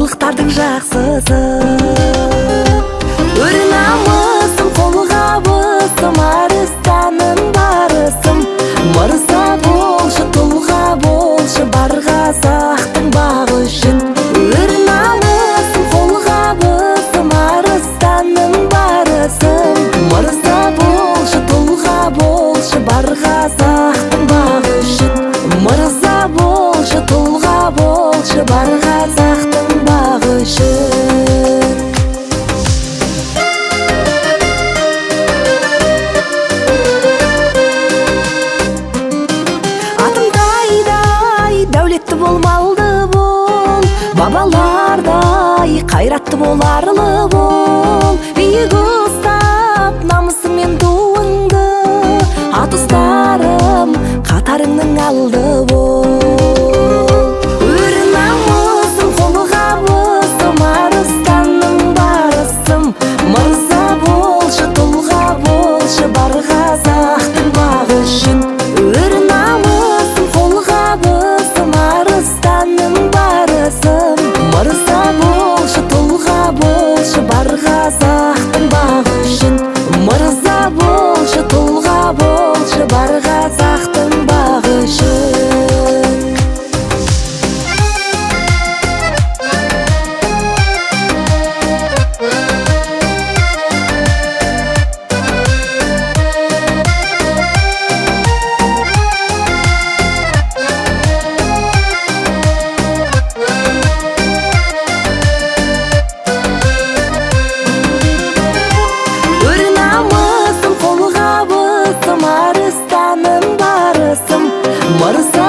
улуктардын жаксысы. Өр намысым колго бысым, арыстанын барысым. Мырза болчу, тулга болчу, бар казактын багы үчүн. Өр намысым колго бысым, арыстанын барысым. Мырза болчу, тулга болчу, бар казактын багы үчүн. Мырза болчу, тулга болчу, бар казактын багы үчүн. Атымдай дәулетті болмалды бол, бабалардай кайратты боларлы бол. Бийик ұстап намысың мен туыңды, ат ұстарым қатарыңның алды бол. Өр намысым колго бысым, арыстанның барысым. Мырза болчу, тулга болчу, бар казактын багы үчүн. Өр намысым колго бысым, арыстанның барысым. Мырза болчу, тулга болчу, бар казактын багы үчүн. Мырза болчу, тулга болчу, бар казактын багы үчүн. Өр намысым колго бысым, арыстанын барысым. Мырза